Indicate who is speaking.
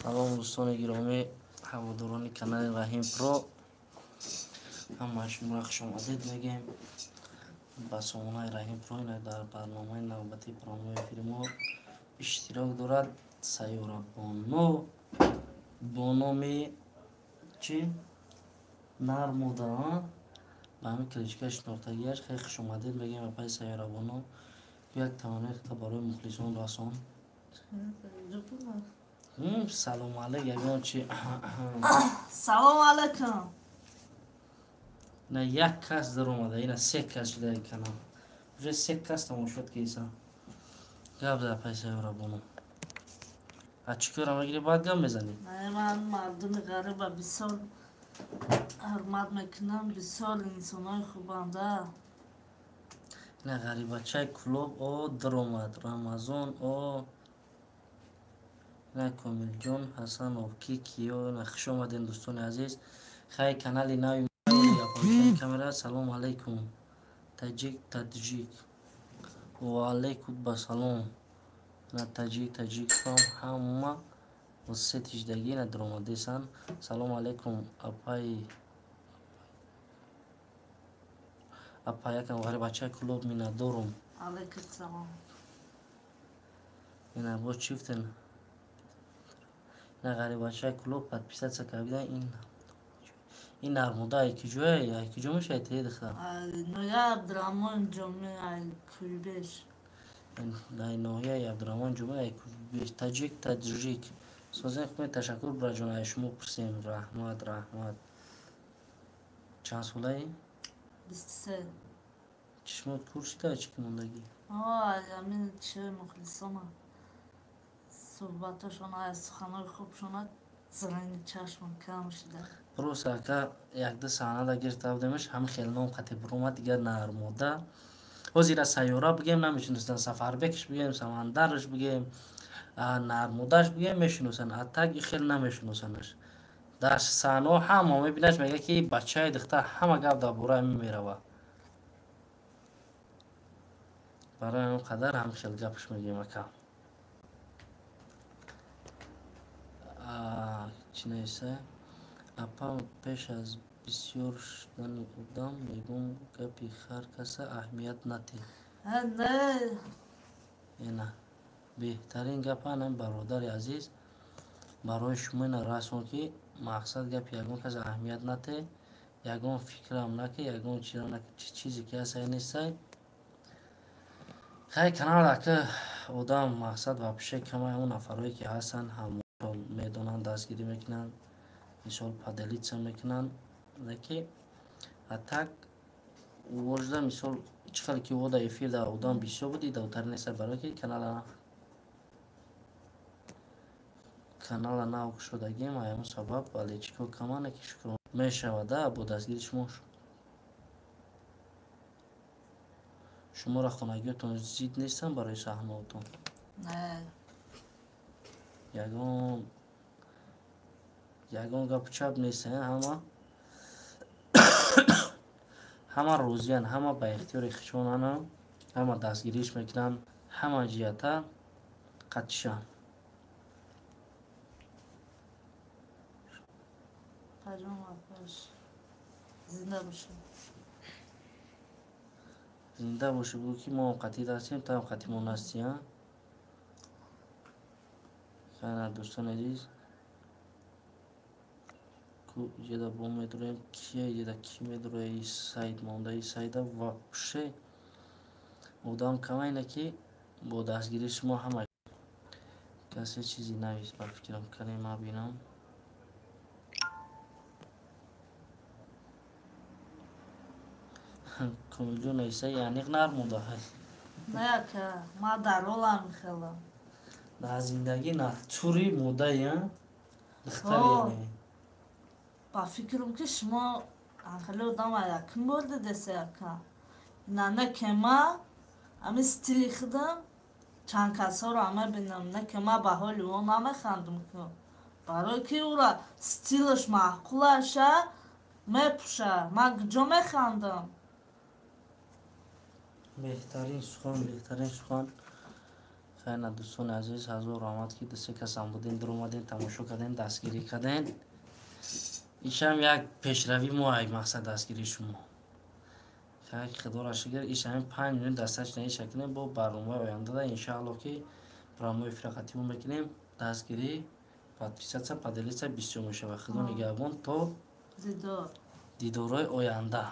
Speaker 1: سلام دوستان گرامی هواداران کانال رحیم پرو، همه‌شون را خوش آمدید میگیم با سامانه رحیم پرو. این در برنامه نوبتی برنامه فیلم اشتراک دارد سیاره با نام چی؟ نرموده ها با همین کلیچکه شناختگیش خیلی خوش آمدید میگیم با پای سیاره بانو. یک توانید تا برای مخلصان راسان سلام علیکم. چی؟
Speaker 2: سلام علیکم.
Speaker 1: نه یک کس در اومده، این سه کس شده کنم вже سه کس تماشاد کیسا گاب در پیسه را بونم چیکار میگیری باید گام بزنی.
Speaker 2: نه من مردم غریب بسیار حرمت میکنم، بسیار انسانای خوبنده.
Speaker 1: نه غریبه چای کلوب او در اومد رمضان او نه کامل جون حسن او کیکیو نه خوش اومدین دوستان عزیز. خیلی کانال نوی اپلیکیشن کامera. سلام علیکم تاجیک و علیکم بسلام نه تاجیک فهم همه و سه تیجدگی نه در اومده سن. سلام علیکم اپا یکم غریب بچه کلوب می ندارم.
Speaker 2: علیکم سلام.
Speaker 1: این با چیفتن نه غریب بچه کلوب پد پیست سکویده این نرموده ایکی جو میشه ایتید خواهد
Speaker 2: نویه عبدالرحمن جمعه ای کلبش
Speaker 1: این نویه عبدالرحمن جمعه ای کلبش تاجیک سازن خواهی تشکر برای جانه شما پرسیم. رحمت چند ساله ای؟
Speaker 2: 23.
Speaker 1: چشمات کور شده چی که موندگی؟
Speaker 2: همین چه مخلصانه صحبتشون از سخنهای خوبشون زرنگ چشم کم شده.
Speaker 1: پروسا که یک دو سانه دا گرفته بودمش همه خیلی نام قطعی برومد دیگر نرموده و زیر سیاره بگیم نمیشونستن، سفر بکش بگیم، سمندرش بگیم، نرمودهش بگیم میشونستن، اتک خیلی نمیشونستنش. در سانه همه میبینش میگه که بچه دختر همه گفت در بوره میمیره برای اون قدر هم خیلی گپش میگیم اکا چی نیسته اپا پیش از بسیار شدن بودم میگم گپی خر کسا اهمیت نتی.
Speaker 2: نه
Speaker 1: اینه بهترین گپ هم برادر عزیز برای شما این رسون که مقصد گپ یکون کس اهمیت نتی، یکون فکرم نکی، یکون چیزی که اصلا نیسته. خیلی کنار که آدم مقصد و پیشه کمه اون نفرهایی که هستن هم میدونن دستگیری میکنن مثال پدلیت میکنن که اتک وجده مثال چقدر که ودا افیر در آدم بیشتر بودی دوتر نیست برای که کانال ناو شدگی ما همون سبب ولی چیکو کمانه که شکر میشوده با دستگیری شما را خانگیتون زید نیستن برای صحنه‌تون.
Speaker 2: نه
Speaker 1: یگون گپ چپ نیستن، همه روزیان، همه به اختیار خشونن، همه دستگیریش میکنن، همه جیتا قدشان.
Speaker 2: پجام آفش زنده باشه.
Speaker 1: زنده باشه بگو که ما قطعی دستیم تا هم قطعی مون هستی ها. خیلی دوستان عزیز جدا با میدونیم کیه جدا کی میدونه ای سایت مونده ای سایت و پشه بودم کمه اینه که با دستگیری شما همه کسی چیزی نویست بر فکرم کنه ما بینم کمیلیو نیسته یعنی نرموده هست
Speaker 2: نه که ما در رولم میخوام
Speaker 1: در زندگی نه توری موده یا دختر یعنی
Speaker 2: با فکرم که شما انخلی آدم یکم برده دسته یکم نه که ما همه ستیلی خودم چند کس ها رو همه بینم نه که ما به حال اون همه خندم کنم برای که او را ستیلش معقولشه میپوشه ما گجا میخندم.
Speaker 1: بهترین سخن خیلی دوستان عزیز هزار رحمت که دسته کسان بودین در اومدین تماشا کردین دستگیری کردین. ایش هم یک پیشروی ما یک مقصد دستگیری شما که خدا را شکر ایش همین 5 میلیون دستش نهی شکنیم با برنامه آینده ده انشاءالله که برنامه فرقتی اون بکنیم دستگیری подписаться поделиться 20 میشه و خدا نگهبان تا
Speaker 2: دیدار
Speaker 1: دیدارهای آینده.